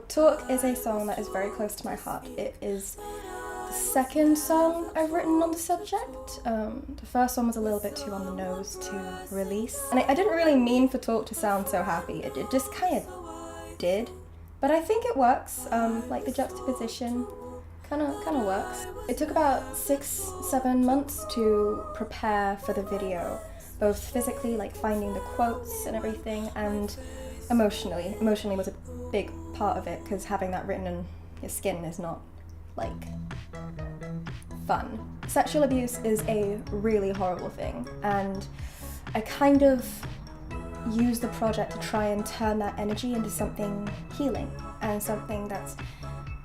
Talk is a song that is very close to my heart. It is the second song I've written on the subject. The first one was a little bit too on the nose to release. And I didn't really mean for Talk to sound so happy. It just kind of did. But I think it works. Like the juxtaposition kind of works. It took about 6-7 months to prepare for the video, both physically, like finding the quotes and everything, and emotionally. Emotionally was a big part of it, because having that written on your skin is not, like, fun. Sexual abuse is a really horrible thing, and I kind of used the project to try and turn that energy into something healing, and something that's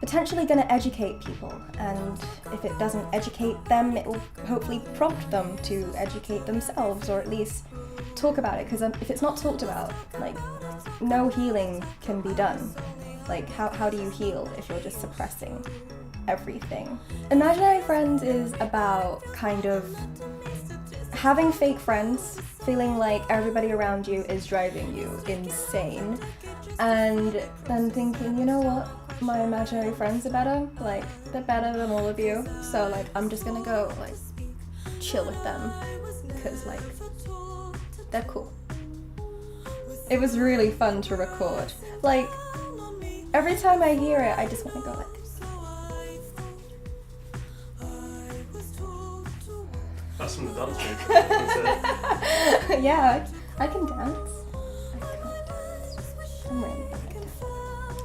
potentially going to educate people, and if it doesn't educate them, it will hopefully prompt them to educate themselves, or at least talk about it, because if it's not talked about, like, no healing can be done. Like, how do you heal if you're just suppressing everything? Imaginary Friends is about kind of having fake friends, feeling like everybody around you is driving you insane, and then thinking, you know what, my imaginary friends are better, like, they're better than all of you, so, like, I'm just gonna go, like, chill with them, because, like, they're cool. It was really fun to record. Like, every time I hear it, I just want to go like this. That's from the dance move. Yeah, I can dance. I can't dance. I'm really bad at it.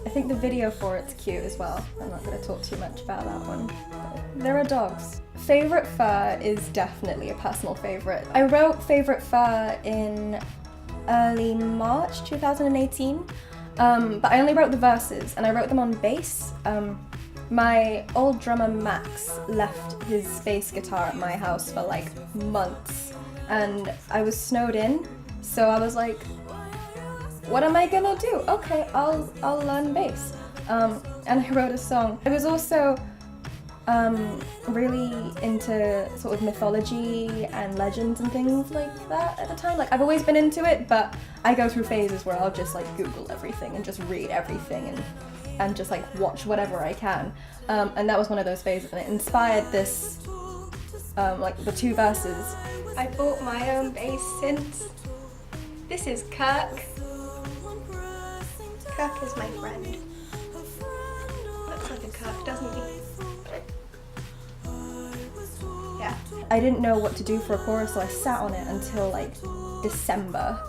I think the video for it's cute as well. I'm not going to talk too much about that one. But there are dogs. Favourite Fur is definitely a personal favourite. I wrote Favourite Fur in early March 2018, but I only wrote the verses, and I wrote them on bass. My old drummer Max left his bass guitar at my house for like months, and I was snowed in, so I was like, what am I gonna do? Okay, I'll learn bass. And I wrote a song. I was also really into sort of mythology and legends and things like that at the time. Like, I've always been into it, but I go through phases where I'll just like Google everything and just read everything and just like watch whatever I can. And that was one of those phases, and it inspired this, like the 2 verses. I bought my own bass synth. This is Kirk. Kirk is my friend. Looks like a Kirk, doesn't he? Yeah. I didn't know what to do for a chorus, so I sat on it until like December.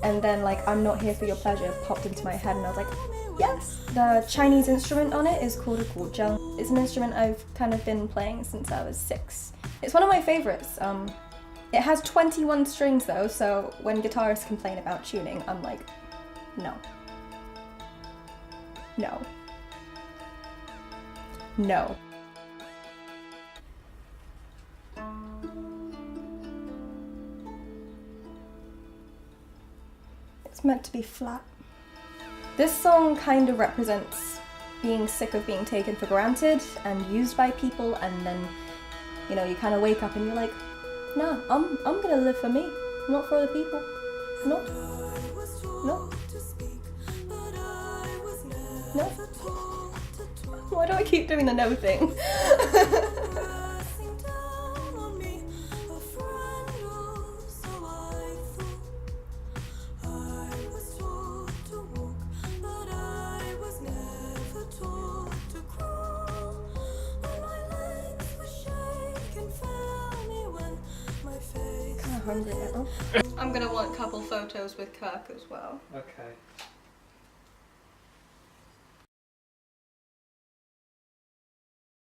And then like I'm Not Here for Your Pleasure popped into my head, and I was like, yes! The Chinese instrument on it is called a guzheng. It's an instrument I've kind of been playing since I was 6. It's one of my favourites. It has 21 strings though, so when guitarists complain about tuning, I'm like, no. No. No. It's meant to be flat. This song kind of represents being sick of being taken for granted and used by people, and then, you know, you kind of wake up and you're like, nah, I'm gonna live for me, not for other people. No. No. No. Why do I keep doing the no thing? Hungry now. I'm gonna want a couple photos with Kirk as well. Okay.